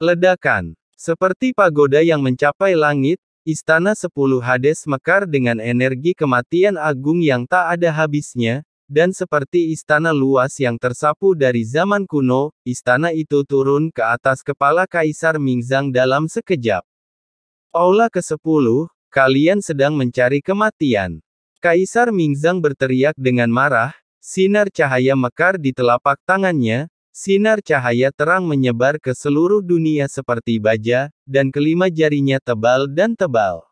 Ledakan. Seperti pagoda yang mencapai langit, Istana 10 Hades mekar dengan energi kematian agung yang tak ada habisnya, dan seperti istana luas yang tersapu dari zaman kuno, istana itu turun ke atas kepala Kaisar Mingzang dalam sekejap. Aula ke-10, kalian sedang mencari kematian. Kaisar Mingzang berteriak dengan marah, sinar cahaya mekar di telapak tangannya, sinar cahaya terang menyebar ke seluruh dunia seperti baja, dan kelima jarinya tebal dan tebal.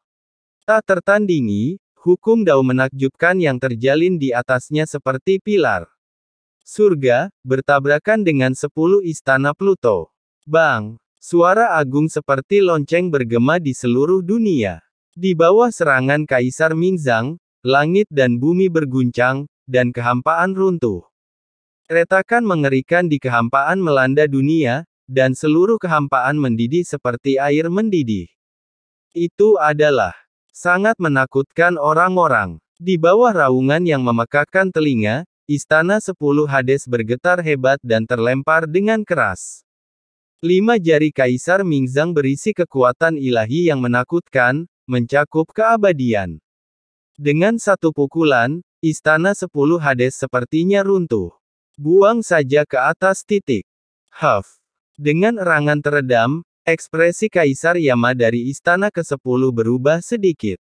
Tak tertandingi, hukum Dao menakjubkan yang terjalin di atasnya seperti pilar surga, bertabrakan dengan 10 istana Pluto. Bang! Suara agung seperti lonceng bergema di seluruh dunia. Di bawah serangan Kaisar Mingzang, langit dan bumi berguncang, dan kehampaan runtuh. Retakan mengerikan di kehampaan melanda dunia, dan seluruh kehampaan mendidih seperti air mendidih. Itu adalah sangat menakutkan orang-orang. Di bawah raungan yang memekakkan telinga, Istana 10 Hades bergetar hebat dan terlempar dengan keras. 5 jari Kaisar Mingzang berisi kekuatan ilahi yang menakutkan, mencakup keabadian. Dengan satu pukulan, Istana 10 Hades sepertinya runtuh. Buang saja ke atas titik. Huff. Dengan erangan teredam, ekspresi Kaisar Yama dari Istana ke-10 berubah sedikit.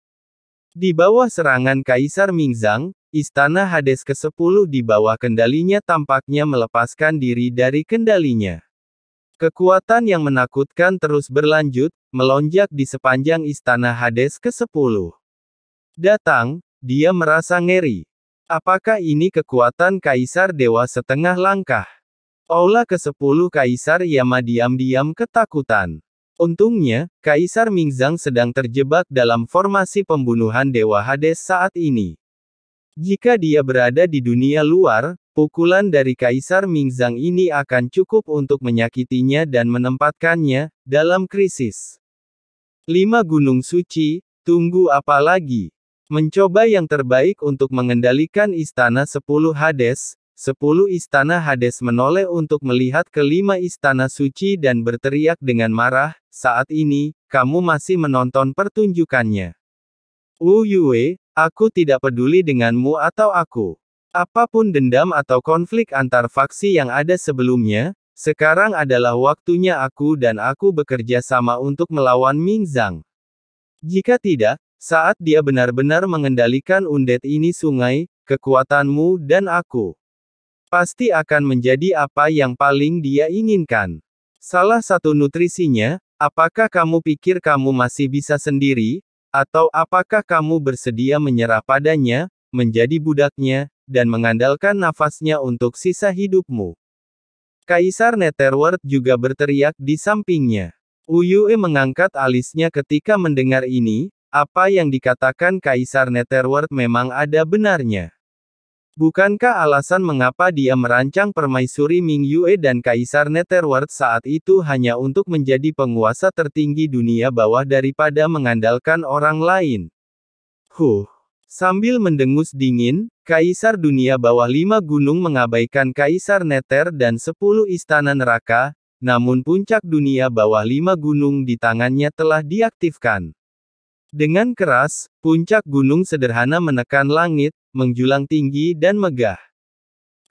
Di bawah serangan Kaisar Mingzang, Istana Hades ke-10 di bawah kendalinya tampaknya melepaskan diri dari kendalinya. Kekuatan yang menakutkan terus berlanjut, melonjak di sepanjang Istana Hades ke-10. Datang, dia merasa ngeri. Apakah ini kekuatan Kaisar Dewa setengah langkah? Aula ke-10 Kaisar Yama diam-diam ketakutan. Untungnya, Kaisar Mingzang sedang terjebak dalam formasi pembunuhan Dewa Hades saat ini. Jika dia berada di dunia luar, pukulan dari Kaisar Mingzang ini akan cukup untuk menyakitinya dan menempatkannya dalam krisis. 5 Gunung Suci, tunggu apa lagi? Mencoba yang terbaik untuk mengendalikan Istana 10 Hades, 10 Istana Hades menoleh untuk melihat kelima Istana Suci dan berteriak dengan marah, saat ini, kamu masih menonton pertunjukannya. Wu Yue, aku tidak peduli denganmu atau aku. Apapun dendam atau konflik antar faksi yang ada sebelumnya, sekarang adalah waktunya aku dan aku bekerja sama untuk melawan Mingzang. Jika tidak, saat dia benar-benar mengendalikan undead ini sungai, kekuatanmu dan aku pasti akan menjadi apa yang paling dia inginkan. Salah satu nutrisinya, apakah kamu pikir kamu masih bisa sendiri, atau apakah kamu bersedia menyerah padanya, menjadi budaknya, dan mengandalkan nafasnya untuk sisa hidupmu? Kaisar Netherworld juga berteriak di sampingnya. Uyue mengangkat alisnya ketika mendengar ini. Apa yang dikatakan Kaisar Netherworld memang ada benarnya. Bukankah alasan mengapa dia merancang permaisuri Ming Yue dan Kaisar Netherworld saat itu hanya untuk menjadi penguasa tertinggi dunia bawah daripada mengandalkan orang lain? Sambil mendengus dingin, Kaisar dunia bawah 5 gunung mengabaikan Kaisar Nether dan 10 istana neraka, namun puncak dunia bawah 5 gunung di tangannya telah diaktifkan. Dengan keras, puncak gunung sederhana menekan langit, menjulang tinggi dan megah.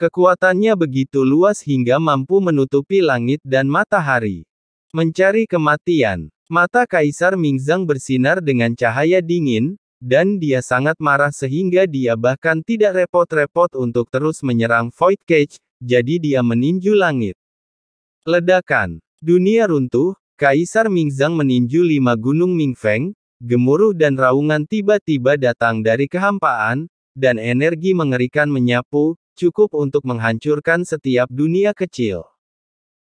Kekuatannya begitu luas hingga mampu menutupi langit dan matahari. Mencari kematian. Mata Kaisar Mingzang bersinar dengan cahaya dingin, dan dia sangat marah sehingga dia bahkan tidak repot-repot untuk terus menyerang Void Cage, jadi dia meninju langit. Ledakan. Dunia runtuh, Kaisar Mingzang meninju 5 gunung Mingfeng. Gemuruh dan raungan tiba-tiba datang dari kehampaan, dan energi mengerikan menyapu, cukup untuk menghancurkan setiap dunia kecil.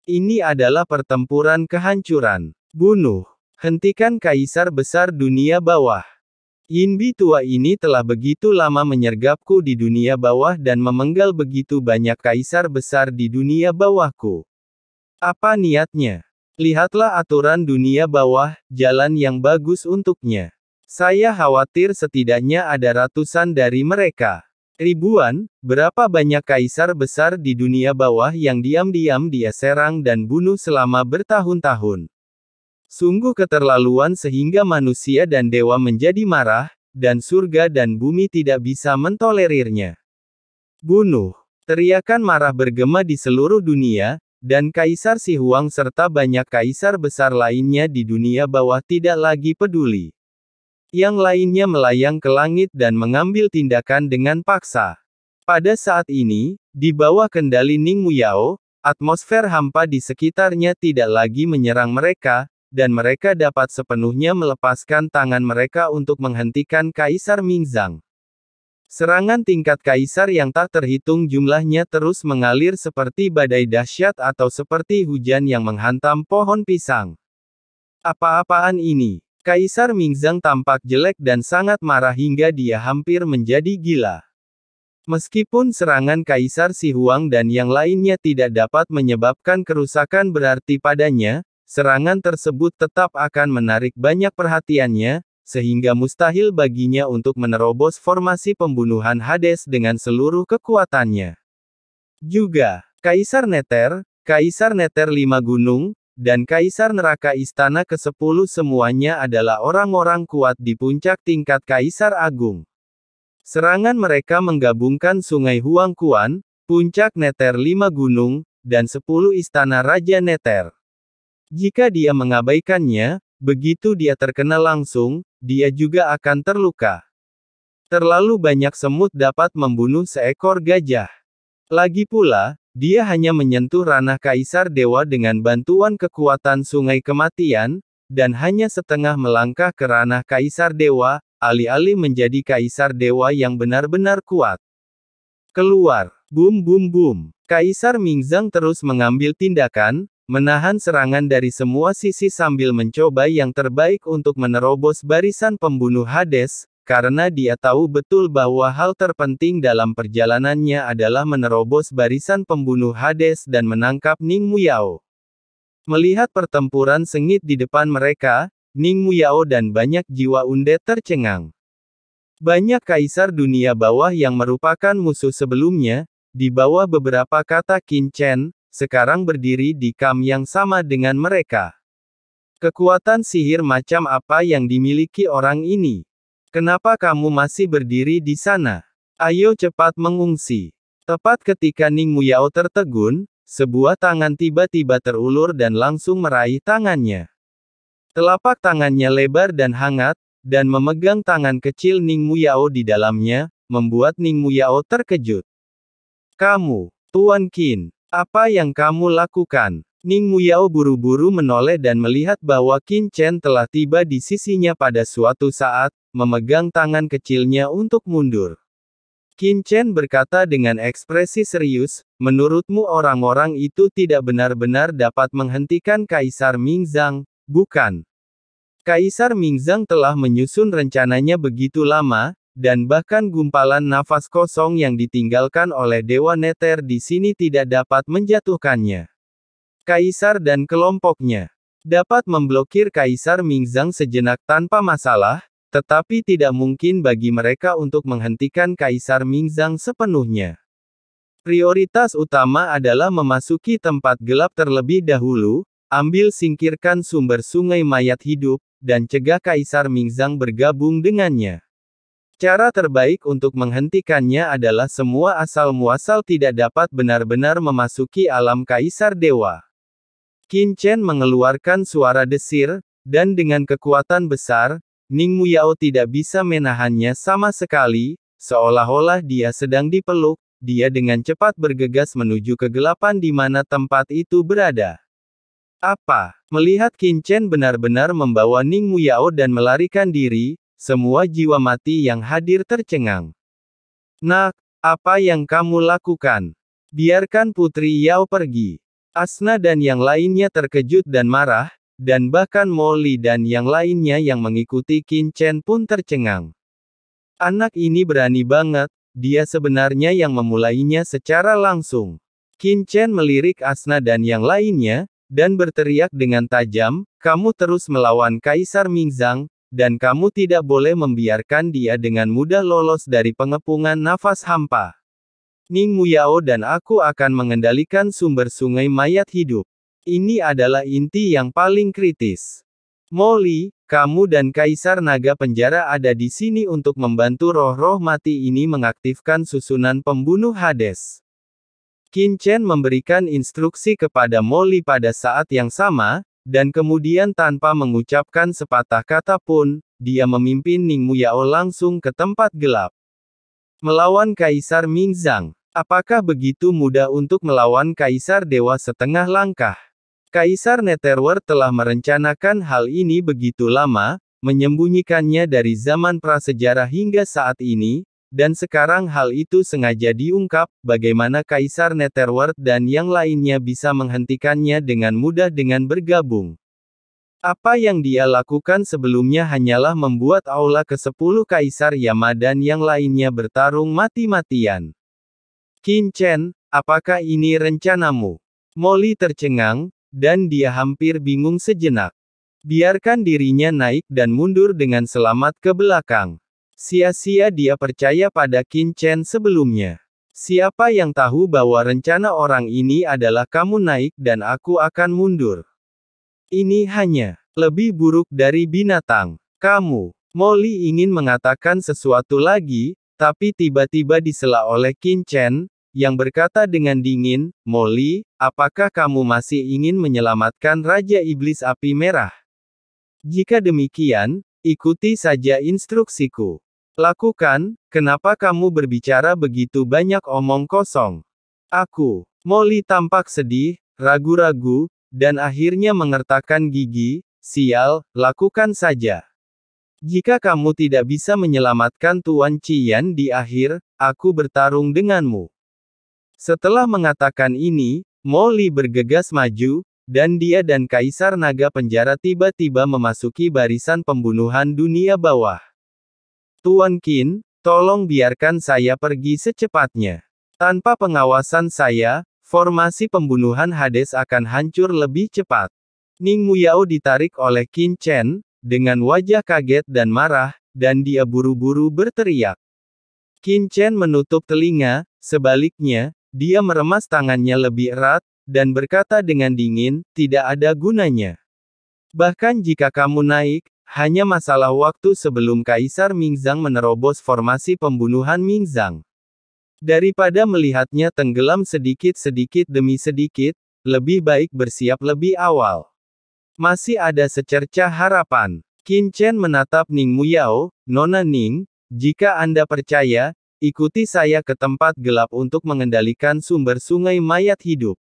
Ini adalah pertempuran kehancuran. Bunuh. Hentikan Kaisar Besar Dunia Bawah. Yinbi tua ini telah begitu lama menyergapku di dunia bawah dan memenggal begitu banyak Kaisar Besar di dunia bawahku. Apa niatnya? Lihatlah aturan dunia bawah, jalan yang bagus untuknya. Saya khawatir setidaknya ada ratusan dari mereka. Ribuan, berapa banyak Kaisar Besar di dunia bawah yang diam-diam dia serang dan bunuh selama bertahun-tahun. Sungguh keterlaluan sehingga manusia dan dewa menjadi marah, dan surga dan bumi tidak bisa mentolerirnya. Bunuh! Teriakan marah bergema di seluruh dunia, dan Kaisar Si Huang serta banyak kaisar besar lainnya di dunia bawah tidak lagi peduli. Yang lainnya melayang ke langit dan mengambil tindakan dengan paksa. Pada saat ini, di bawah kendali Ning Muyao, atmosfer hampa di sekitarnya tidak lagi menyerang mereka, dan mereka dapat sepenuhnya melepaskan tangan mereka untuk menghentikan Kaisar Mingzang. Serangan tingkat kaisar yang tak terhitung jumlahnya terus mengalir seperti badai dahsyat atau seperti hujan yang menghantam pohon pisang. Apa-apaan ini? Kaisar Mingzang tampak jelek dan sangat marah hingga dia hampir menjadi gila. Meskipun serangan Kaisar Si Huang dan yang lainnya tidak dapat menyebabkan kerusakan berarti padanya, serangan tersebut tetap akan menarik banyak perhatiannya, sehingga mustahil baginya untuk menerobos formasi pembunuhan Hades dengan seluruh kekuatannya. Juga, Kaisar Nether Lima Gunung, dan Kaisar Neraka Istana ke-10 semuanya adalah orang-orang kuat di puncak tingkat Kaisar Agung. Serangan mereka menggabungkan Sungai Huangquan, puncak Nether Lima Gunung, dan 10 istana Raja Nether. Jika dia mengabaikannya, begitu dia terkena langsung, dia juga akan terluka. Terlalu banyak semut dapat membunuh seekor gajah. Lagi pula, dia hanya menyentuh ranah Kaisar Dewa dengan bantuan kekuatan Sungai Kematian, dan hanya setengah melangkah ke ranah Kaisar Dewa, alih-alih menjadi Kaisar Dewa yang benar-benar kuat. Keluar! Bum bum bum! Kaisar Mingzang terus mengambil tindakan, menahan serangan dari semua sisi sambil mencoba yang terbaik untuk menerobos barisan pembunuh Hades, karena dia tahu betul bahwa hal terpenting dalam perjalanannya adalah menerobos barisan pembunuh Hades dan menangkap Ning Muyao. Melihat pertempuran sengit di depan mereka, Ning Muyao dan banyak jiwa undead tercengang. Banyak kaisar dunia bawah yang merupakan musuh sebelumnya, di bawah beberapa kata Qin Chen, sekarang berdiri di kam yang sama dengan mereka. Kekuatan sihir macam apa yang dimiliki orang ini? Kenapa kamu masih berdiri di sana? Ayo cepat mengungsi. Tepat ketika Ning Muyao tertegun, sebuah tangan tiba-tiba terulur dan langsung meraih tangannya. Telapak tangannya lebar dan hangat, dan memegang tangan kecil Ning Muyao di dalamnya, membuat Ning Muyao terkejut. Kamu, Tuan Qin. Apa yang kamu lakukan? Ning Muyao buru-buru menoleh dan melihat bahwa Qin Chen telah tiba di sisinya pada suatu saat, memegang tangan kecilnya untuk mundur. Qin Chen berkata dengan ekspresi serius, menurutmu orang-orang itu tidak benar-benar dapat menghentikan Kaisar Mingzang, bukan? Kaisar Mingzang telah menyusun rencananya begitu lama, dan bahkan gumpalan nafas kosong yang ditinggalkan oleh Dewa Nether di sini tidak dapat menjatuhkannya. Kaisar dan kelompoknya dapat memblokir Kaisar Mingzang sejenak tanpa masalah, tetapi tidak mungkin bagi mereka untuk menghentikan Kaisar Mingzang sepenuhnya. Prioritas utama adalah memasuki tempat gelap terlebih dahulu, ambil singkirkan sumber sungai mayat hidup, dan cegah Kaisar Mingzang bergabung dengannya. Cara terbaik untuk menghentikannya adalah semua asal-muasal tidak dapat benar-benar memasuki alam Kaisar Dewa. Qin Chen mengeluarkan suara desir, dan dengan kekuatan besar, Ning Muyao tidak bisa menahannya sama sekali, seolah-olah dia sedang dipeluk, dia dengan cepat bergegas menuju kegelapan di mana tempat itu berada. Apa? Melihat Qin Chen benar-benar membawa Ning Muyao dan melarikan diri, semua jiwa mati yang hadir tercengang. Nak, apa yang kamu lakukan? Biarkan Putri Yao pergi. Asna dan yang lainnya terkejut dan marah, dan bahkan Molly dan yang lainnya yang mengikuti Qin Chen pun tercengang. Anak ini berani banget, dia sebenarnya yang memulainya secara langsung. Qin Chen melirik Asna dan yang lainnya, dan berteriak dengan tajam, kamu terus melawan Kaisar Mingzang, dan kamu tidak boleh membiarkan dia dengan mudah lolos dari pengepungan nafas hampa. Ning Muyao dan aku akan mengendalikan sumber sungai mayat hidup. Ini adalah inti yang paling kritis. Molly, kamu dan Kaisar Naga Penjara ada di sini untuk membantu roh-roh mati ini mengaktifkan susunan pembunuh Hades. Qin Chen memberikan instruksi kepada Molly pada saat yang sama, dan kemudian tanpa mengucapkan sepatah kata pun, dia memimpin Ning Muyao langsung ke tempat gelap. Melawan Kaisar Mingzang. Apakah begitu mudah untuk melawan Kaisar Dewa setengah langkah? Kaisar Netherworld telah merencanakan hal ini begitu lama, menyembunyikannya dari zaman prasejarah hingga saat ini, dan sekarang hal itu sengaja diungkap, bagaimana Kaisar Netherworld dan yang lainnya bisa menghentikannya dengan mudah dengan bergabung. Apa yang dia lakukan sebelumnya hanyalah membuat aula ke-10 Kaisar Yama dan yang lainnya bertarung mati-matian. Qin Chen, apakah ini rencanamu? Molly tercengang, dan dia hampir bingung sejenak. Biarkan dirinya naik dan mundur dengan selamat ke belakang. Sia-sia dia percaya pada Qin Chen sebelumnya. Siapa yang tahu bahwa rencana orang ini adalah kamu naik dan aku akan mundur. Ini hanya lebih buruk dari binatang. Kamu. Molly ingin mengatakan sesuatu lagi, tapi tiba-tiba disela oleh Qin Chen, yang berkata dengan dingin, Molly, apakah kamu masih ingin menyelamatkan Raja Iblis Api Merah? Jika demikian, ikuti saja instruksiku. Lakukan, kenapa kamu berbicara begitu banyak omong kosong? Aku. Molly tampak sedih, ragu-ragu, dan akhirnya mengertakkan gigi. Sial, lakukan saja. Jika kamu tidak bisa menyelamatkan Tuan Qian di akhir, aku bertarung denganmu. Setelah mengatakan ini, Molly bergegas maju, dan dia dan Kaisar Naga Penjara tiba-tiba memasuki barisan pembunuhan dunia bawah. Tuan Qin, tolong biarkan saya pergi secepatnya. Tanpa pengawasan saya, formasi pembunuhan Hades akan hancur lebih cepat. Ning Muyao ditarik oleh Qin Chen, dengan wajah kaget dan marah, dan dia buru-buru berteriak. Qin Chen menutup telinga, sebaliknya, dia meremas tangannya lebih erat, dan berkata dengan dingin, tidak ada gunanya. Bahkan jika kamu naik, hanya masalah waktu sebelum Kaisar Mingzang menerobos formasi pembunuhan Mingzang. Daripada melihatnya tenggelam sedikit-sedikit demi sedikit, lebih baik bersiap lebih awal. Masih ada secercah harapan. Qin Chen menatap Ning Muyao, Nona Ning, jika Anda percaya, ikuti saya ke tempat gelap untuk mengendalikan sumber sungai mayat hidup.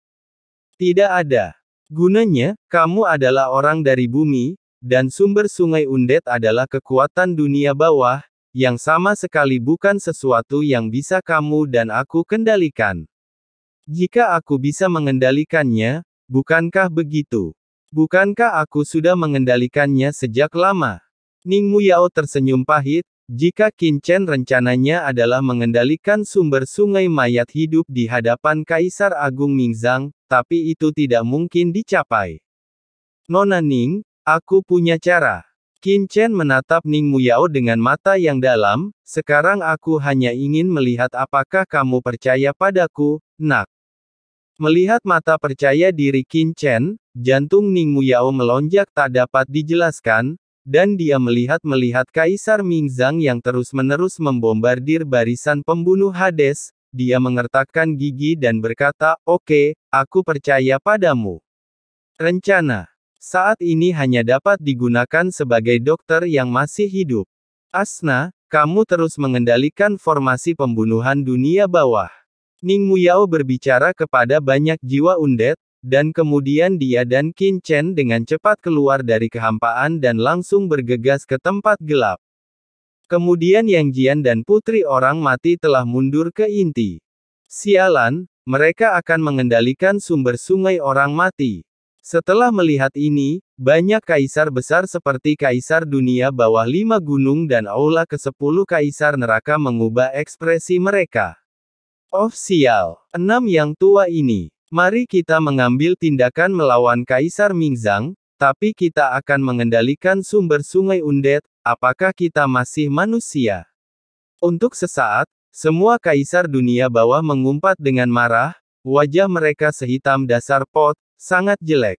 Tidak ada gunanya, kamu adalah orang dari bumi, dan sumber sungai undead adalah kekuatan dunia bawah, yang sama sekali bukan sesuatu yang bisa kamu dan aku kendalikan. Jika aku bisa mengendalikannya, bukankah begitu? Bukankah aku sudah mengendalikannya sejak lama? Ning Muyao tersenyum pahit, jika Qin Chen rencananya adalah mengendalikan sumber sungai mayat hidup di hadapan Kaisar Agung Mingzang, tapi itu tidak mungkin dicapai. Nona Ning, aku punya cara. Qin Chen menatap Ning Muyao dengan mata yang dalam, sekarang aku hanya ingin melihat apakah kamu percaya padaku, nak. Melihat mata percaya diri Qin Chen, jantung Ning Muyao melonjak tak dapat dijelaskan, dan dia melihat Kaisar Mingzang yang terus-menerus membombardir barisan pembunuh Hades, dia mengertakkan gigi dan berkata, oke, aku percaya padamu. Rencana saat ini hanya dapat digunakan sebagai dokter yang masih hidup. Asna, kamu terus mengendalikan formasi pembunuhan dunia bawah. Ning Muyao berbicara kepada banyak jiwa undead, dan kemudian dia dan Qin Chen dengan cepat keluar dari kehampaan dan langsung bergegas ke tempat gelap. Kemudian Yang Jian dan Putri Orang Mati telah mundur ke inti. Sialan, mereka akan mengendalikan sumber sungai Orang Mati. Setelah melihat ini, banyak kaisar besar seperti Kaisar Dunia Bawah 5 Gunung dan Aula ke-10 Kaisar Neraka mengubah ekspresi mereka. Oh sial, 6 yang tua ini. Mari kita mengambil tindakan melawan Kaisar Mingzang, tapi kita akan mengendalikan sumber sungai undead, apakah kita masih manusia? Untuk sesaat, semua Kaisar Dunia Bawah mengumpat dengan marah, wajah mereka sehitam dasar pot, sangat jelek.